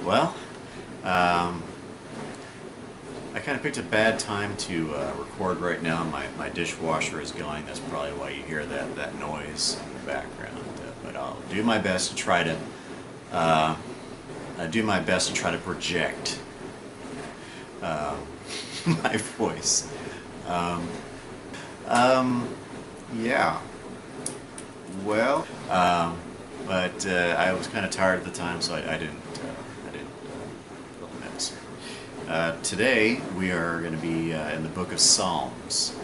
Well, I kind of picked a bad time to record right now. My dishwasher is going. That's probably why you hear that noise in the background. But I'll do my best to try to project my voice. Yeah. Well, but I was kind of tired at the time, so I didn't film it. Today we are going to be in the book of Psalms,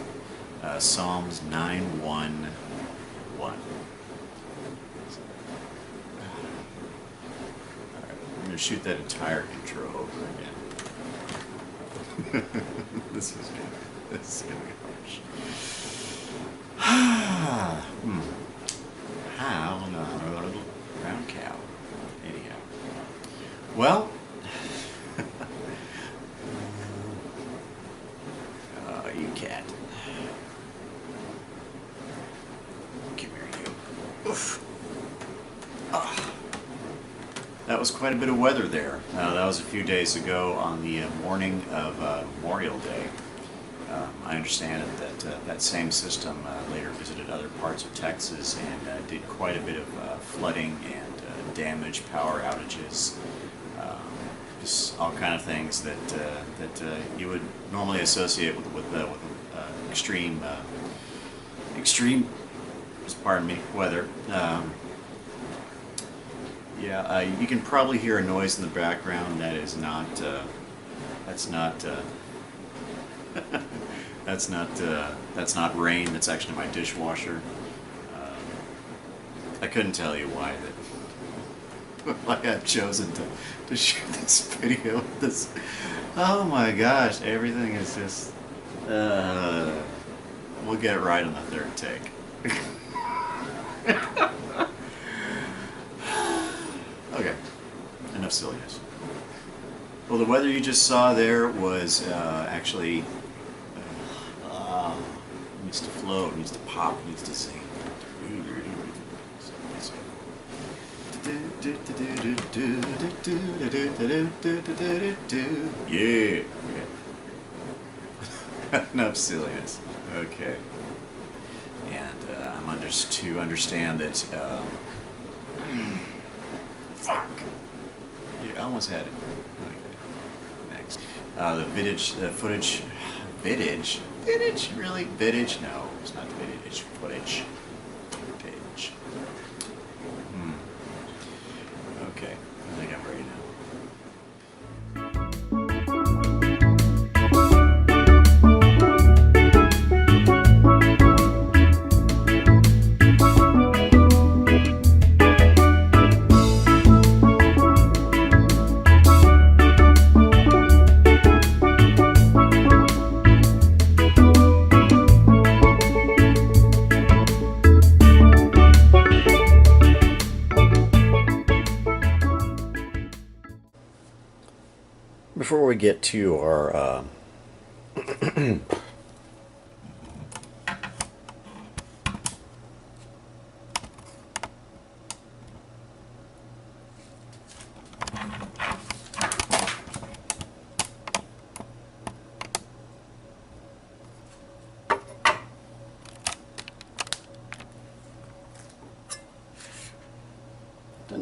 Psalms 9:1-1. I'm going to shoot that entire intro over again. This is going to be harsh. How? No, brown cow. Anyhow. Well, you cat. Come here, you. Oof. That was quite a bit of weather there. That was a few days ago on the morning of Memorial Day. I understand that that same system later visited other parts of Texas and did quite a bit of flooding and damage, power outages, just all kind of things that you would normally associate with extreme, pardon me, weather. Yeah, you can probably hear a noise in the background. That is not. That's not. That's not rain. That's actually my dishwasher. I couldn't tell you why I got chosen to shoot this video with this. Oh my gosh, everything is just. We'll get it right on the third take. Okay, enough silliness. Well, the weather you just saw there was actually. Needs to float, needs to pop, needs to sing. Yeah. Enough silliness. Okay. And I'm to understand that. Fuck. You almost had it. Okay. Next. The footage. Vidage? Vidage? Really? Vidage? No, it's not Vidage. Footage. Page. Okay, I think I'm ready now. Before we get to our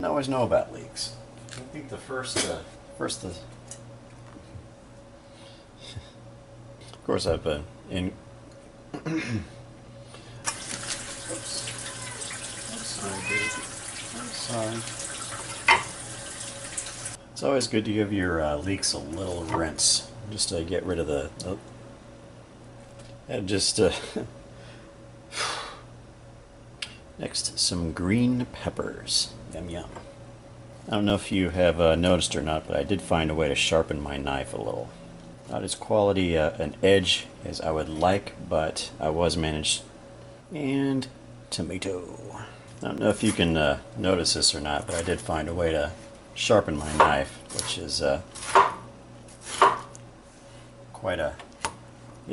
didn't always know about leaks. I think the first of course, I've been in. Oops. I'm sorry, baby. I'm sorry. It's always good to give your leeks a little rinse, just to get rid of the. And just next, some green peppers. Yum yum. I don't know if you have noticed or not, but I did find a way to sharpen my knife a little. Not as quality an edge as I would like, but I was managed. And tomato. I don't know if you can notice this or not, but I did find a way to sharpen my knife, which is it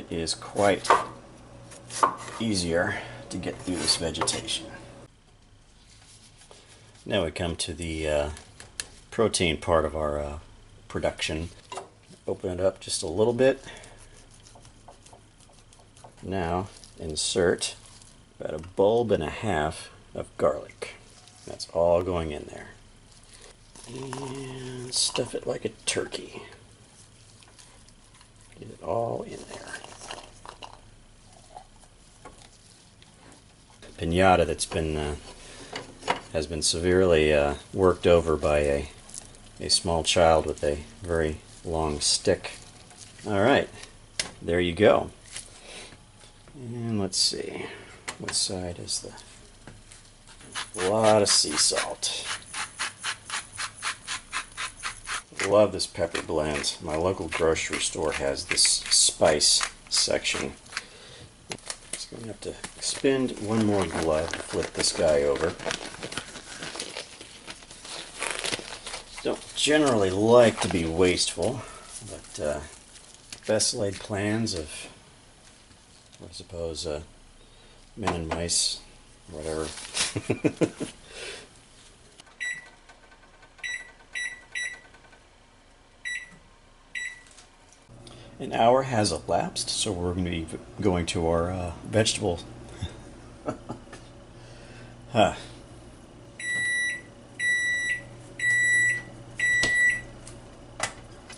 is quite easier to get through this vegetation. Now we come to the protein part of our production. Open it up just a little bit. Now insert about a bulb and a half of garlic. That's all going in there. And stuff it like a turkey. Get it all in there. Piñata that's been has been severely worked over by a small child with a very long stick. All right, there you go. And let's see, what side is a lot of sea salt. Love this pepper blend. My local grocery store has this spice section. So I'm going to have to spin one more glove to flip this guy over. Don't generally like to be wasteful, but best laid plans of, I suppose, men and mice, whatever. An hour has elapsed, so we're going to be going to our vegetable. Huh.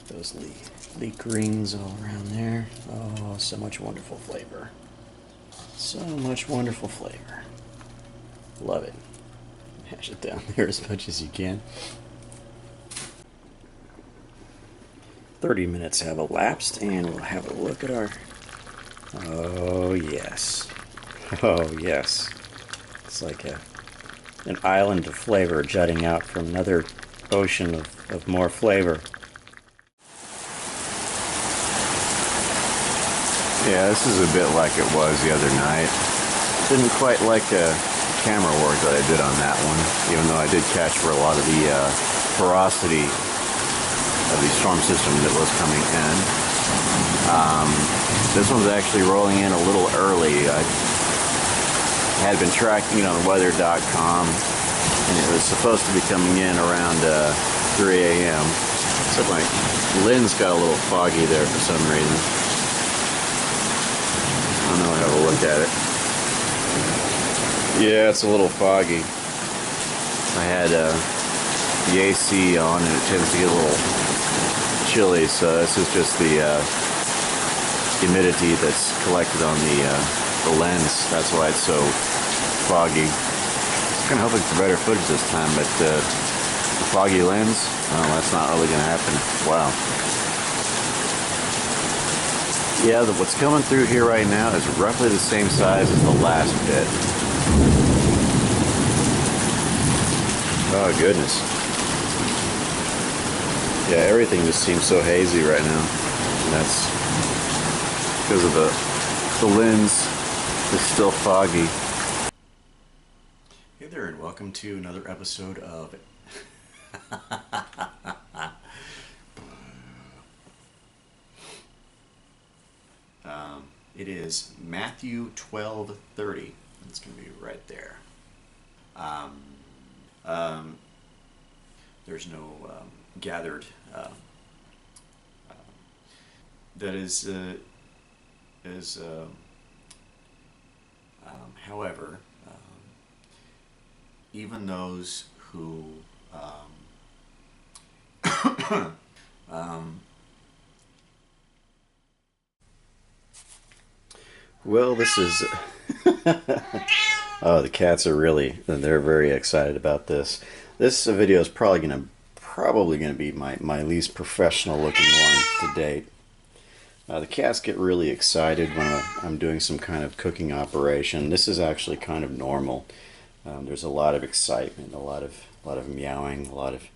Those leek rings all around there. Oh, so much wonderful flavor. So much wonderful flavor. Love it. Mash it down there as much as you can. 30 minutes have elapsed, and we'll have a look at our... Oh, yes. Oh, yes. It's like an island of flavor jutting out from another ocean of more flavor. Yeah, this is a bit like it was the other night. Didn't quite like the camera work that I did on that one, even though I did catch for a lot of the porosity of the storm system that was coming in. This one's actually rolling in a little early. I had been tracking it on weather.com, and it was supposed to be coming in around 3 a.m. So my lens got a little foggy there for some reason. I don't know, I'll have a look at it. Yeah, it's a little foggy. I had the AC on, and it tends to get a little chilly, so this is just the humidity that's collected on the lens. That's why it's so foggy. I was kind of hoping for better footage this time, but the foggy lens, well, that's not really going to happen. Wow. Yeah, what's coming through here right now is roughly the same size as the last bit. Oh, goodness. Yeah, everything just seems so hazy right now. And that's because of the lens is still foggy. Hey there, and welcome to another episode of it is Matthew 12:30. It's going to be right there. There's no gathered. That is, however, even those who well, this is... Oh, the cats are they're very excited about this. This video is probably going to be my least professional looking one to date. The cats get really excited when I'm doing some kind of cooking operation. This is actually kind of normal. There's a lot of excitement, a lot of meowing, a lot of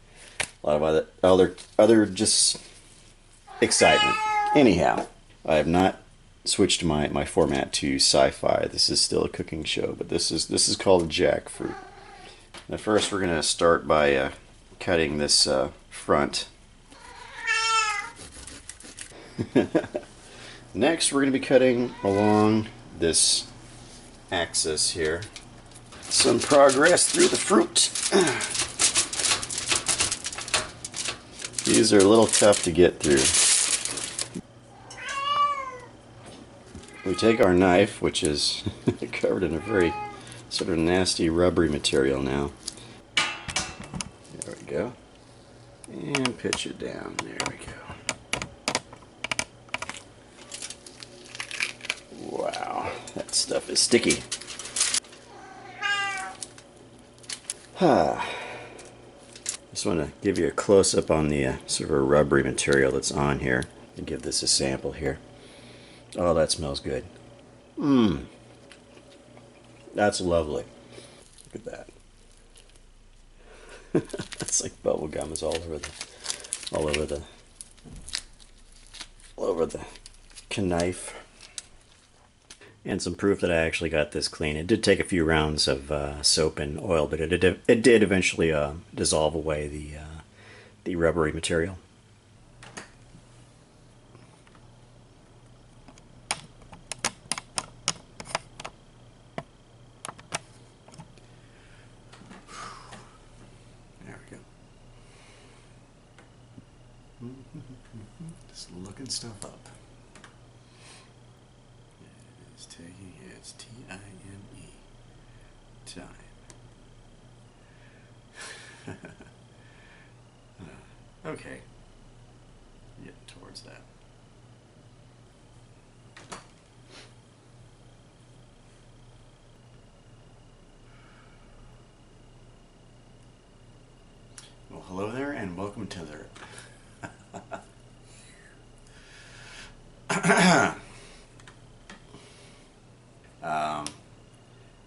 other just excitement. Anyhow, I have not switched my format to sci-fi. This is still a cooking show, but this is called jackfruit. Now first we're going to start by cutting this front. Next we're going to be cutting along this axis here. Some progress through the fruit. These are a little tough to get through. We take our knife, which is covered in a very sort of nasty rubbery material now. There we go. And pitch it down. There we go. Wow, that stuff is sticky. Just want to give you a close-up on the sort of a rubbery material that's on here and give this a sample here. Oh, that smells good. Mmm. That's lovely. Look at that. It's like bubble gum is all over the knife. And some proof that I actually got this clean. It did take a few rounds of soap and oil, but it did eventually dissolve away the rubbery material. There we go. Just looking stuff up. It's Time. Time. Okay. Get towards that. Well, hello there, and welcome to the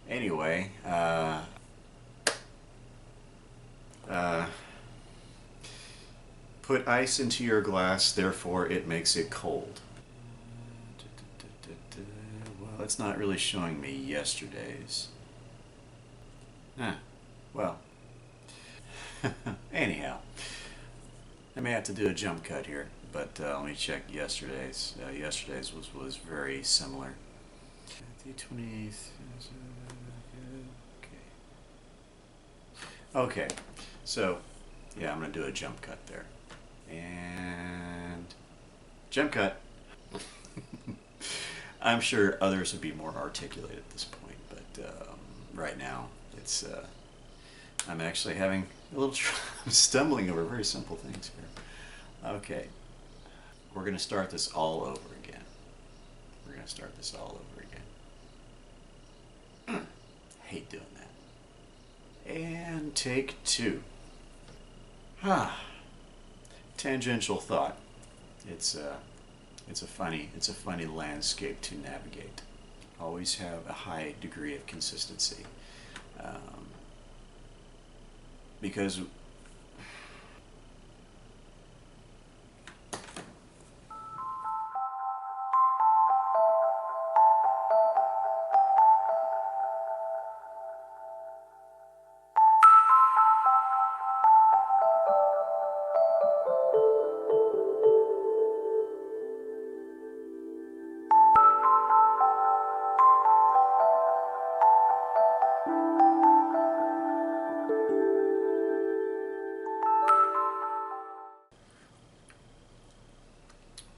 anyway, put ice into your glass, therefore it makes it cold. Well, it's not really showing me yesterday's. Well. Anyhow, I may have to do a jump cut here, but let me check yesterday's. Yesterday's was very similar. The 20th. Okay, so yeah, I'm gonna do a jump cut there, and jump cut. I'm sure others would be more articulate at this point, but right now it's I'm actually having a little I'm stumbling over very simple things here. Okay, we're gonna start this all over again. We're gonna start this all over again. Hate doing that. And take two. Tangential thought. It's a funny landscape to navigate. Always have a high degree of consistency, because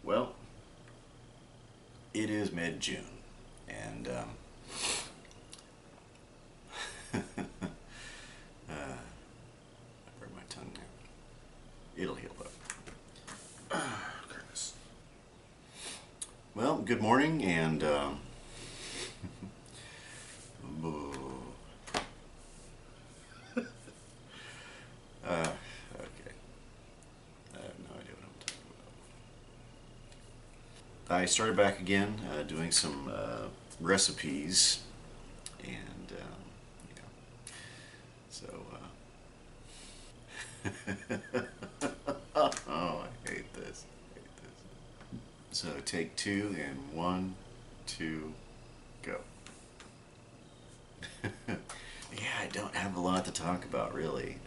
well, it is mid-June, and I broke my tongue there. It'll heal up. Goodness. Well, good morning, and okay. I have no idea what I'm talking about. I started back again doing some recipes, and so oh, I hate this. So take two, and 1, 2, go. Yeah, I don't have a lot to talk about, really.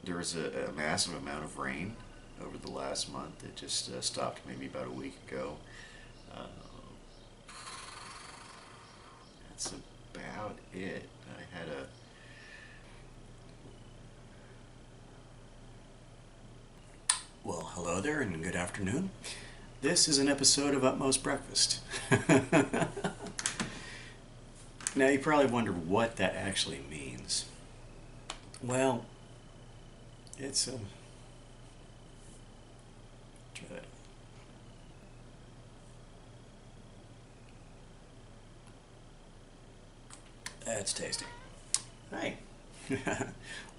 There was a massive amount of rain over the last month. It just stopped maybe about a week ago. That's about it. I had Hello there and good afternoon. This is an episode of Utmost Breakfast. Now you probably wonder what that actually means. Well, it's try that. That's tasty. Hey.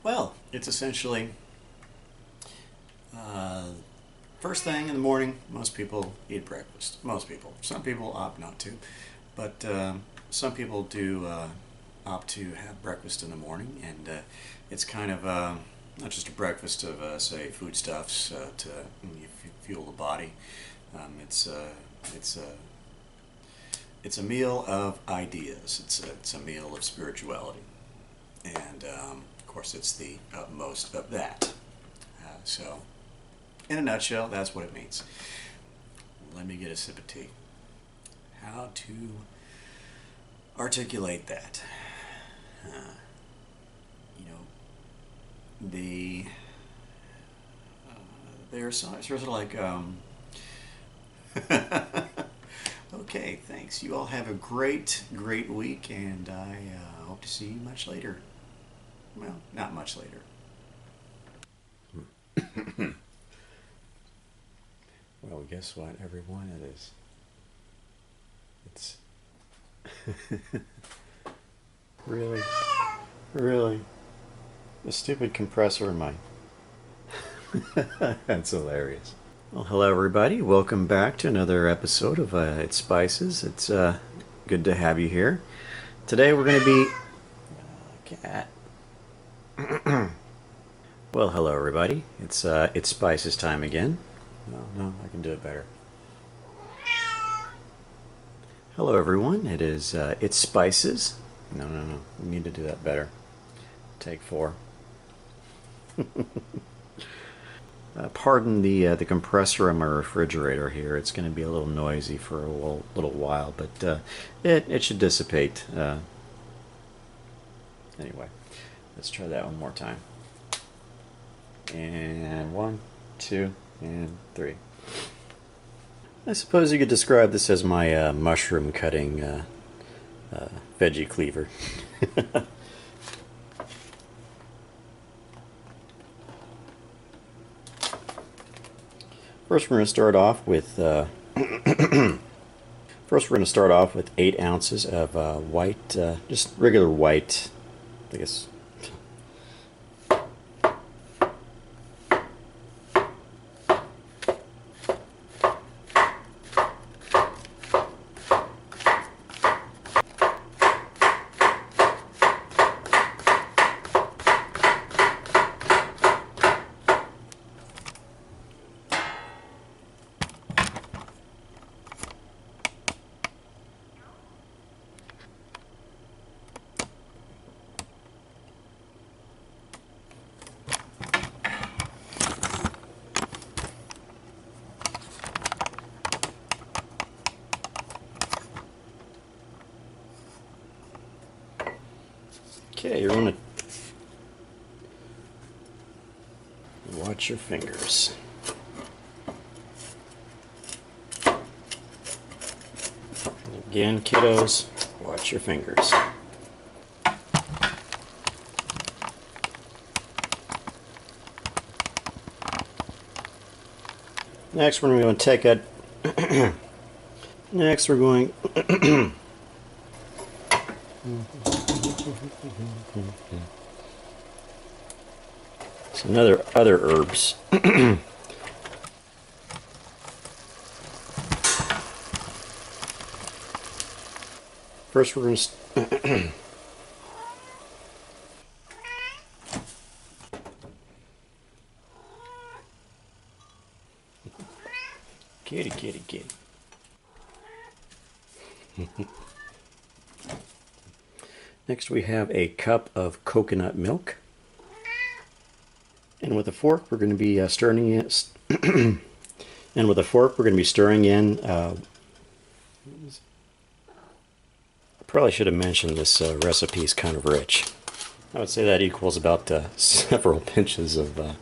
Well, it's essentially first thing in the morning. Most people eat breakfast. Most people. Some people opt not to, but some people do opt to have breakfast in the morning, and it's kind of not just a breakfast of say foodstuffs to fuel the body. It's a meal of ideas. It's a meal of spirituality, and of course, it's the utmost of that. So, in a nutshell, that's what it means. Let me get a sip of tea. How to articulate that? They're sort of like. Okay, thanks. You all have a great week, and I hope to see you much later. Well, not much later. Well, guess what, everyone? It's Really? The stupid compressor in my... That's hilarious. Well, hello everybody. Welcome back to another episode of It's Spices. It's good to have you here. Today we're going to be... cat. Well, hello everybody. It's Spices time again. No, I can do it better. Hello everyone. It's Spices. No. We need to do that better. Take 4. Pardon the compressor in my refrigerator here. It's going to be a little noisy for a little while, but it should dissipate. Anyway, let's try that one more time. And 1, 2, and 3. I suppose you could describe this as my mushroom cutting veggie cleaver. First, we're going to start off with 8 ounces of white, just regular white, I guess. Okay, you're going to watch your fingers. Again, kiddos, watch your fingers. Next, we're going to take it. Next, we're going. Some other herbs. First, we're going to. Kitty. Next, we have a cup of coconut milk. And with a fork, we're going to be stirring in. Probably should have mentioned this recipe is kind of rich. I would say that equals about several pinches of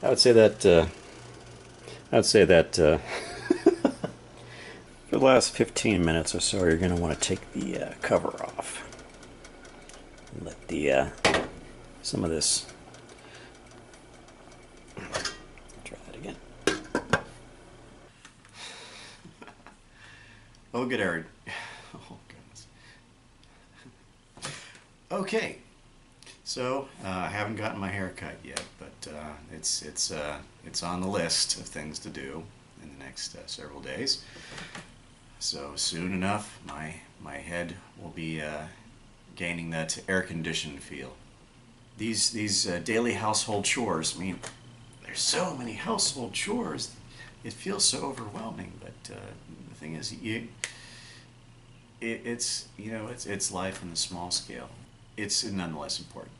I would say that for the last 15 minutes or so, you're going to want to take the cover off. Let the some of this. Try that again. Oh, good, Aaron. Oh, goodness. Okay, so I haven't gotten my hair cut yet, but it's on the list of things to do in the next several days. So soon enough, my head will be gaining that air-conditioned feel. These daily household chores. I mean, there's so many household chores. It feels so overwhelming, but the thing is, it's life in the small scale. It's nonetheless important.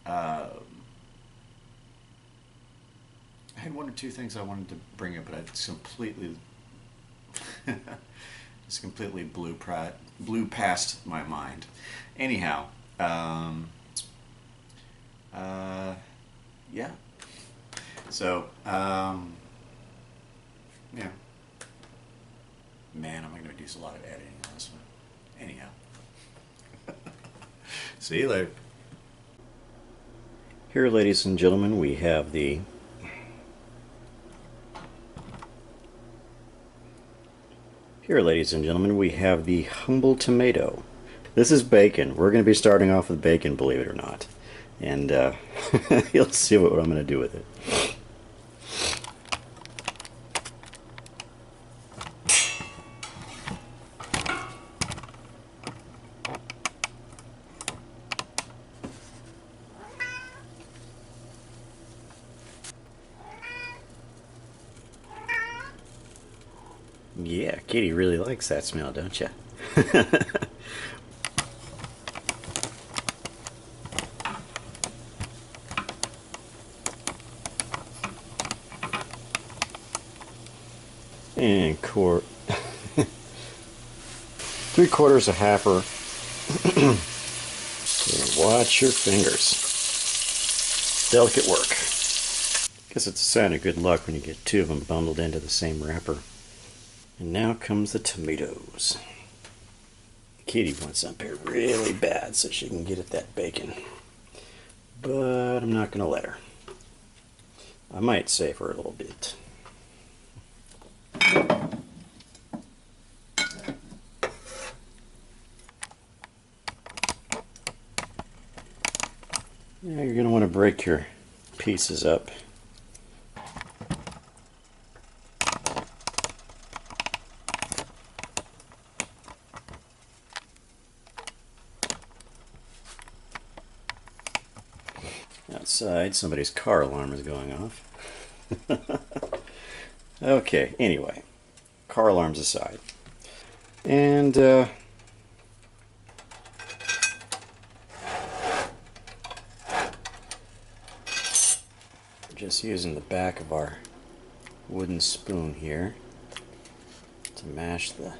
I had one or two things I wanted to bring up, but I just completely blew past my mind. Anyhow, yeah. So, yeah. Man, I'm going to do a lot of editing on this one. Anyhow. See you later. Here, ladies and gentlemen, we have the humble tomato. This is bacon. We're going to be starting off with bacon, believe it or not. And you'll see what I'm going to do with it. Yeah, Katie really likes that smell, don't you? And 3/4 a halfer. Watch your fingers. Delicate work. Guess it's a sign of good luck when you get two of them bundled into the same wrapper. And now comes the tomatoes. Katie wants up here really bad so she can get at that bacon. But I'm not going to let her. I might save her a little bit. Now you're going to want to break your pieces up. Outside, somebody's car alarm is going off. Okay, anyway, car alarms aside. And just using the back of our wooden spoon here to mash the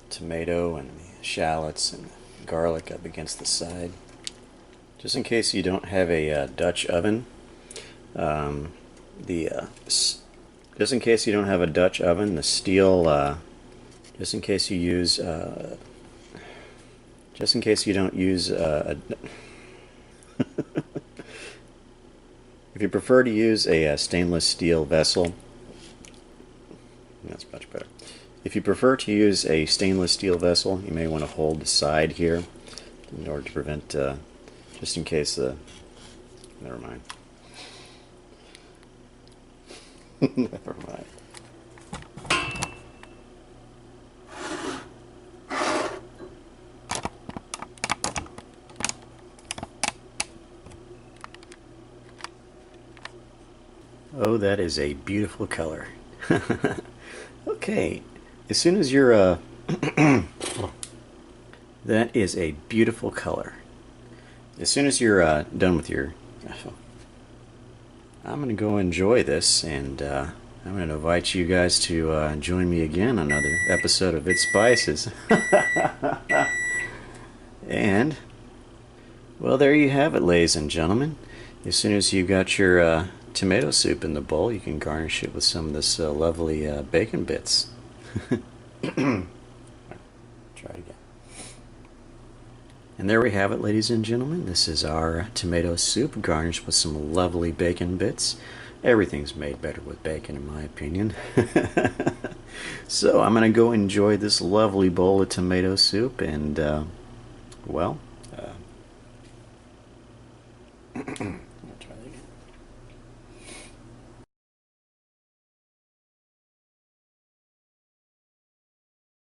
tomato and the shallots and the garlic up against the side. Just in case you don't have a Dutch oven, just in case you don't have a Dutch oven, the steel, just in case you use, just in case you don't use if you prefer to use a stainless steel vessel, that's much better. If you prefer to use a stainless steel vessel, you may want to hold the side here in order to prevent, just in case never mind. Never mind. Oh, that is a beautiful color. Okay, as soon as you're that is a beautiful color. As soon as you're done with your, I'm going to go enjoy this, and I'm going to invite you guys to join me again on another episode of Ip6. And, well, there you have it, ladies and gentlemen. As soon as you got your tomato soup in the bowl, you can garnish it with some of this lovely bacon bits. Try it again. And there we have it, ladies and gentlemen. This is our tomato soup garnished with some lovely bacon bits. Everything's made better with bacon, in my opinion. So I'm going to go enjoy this lovely bowl of tomato soup, and well,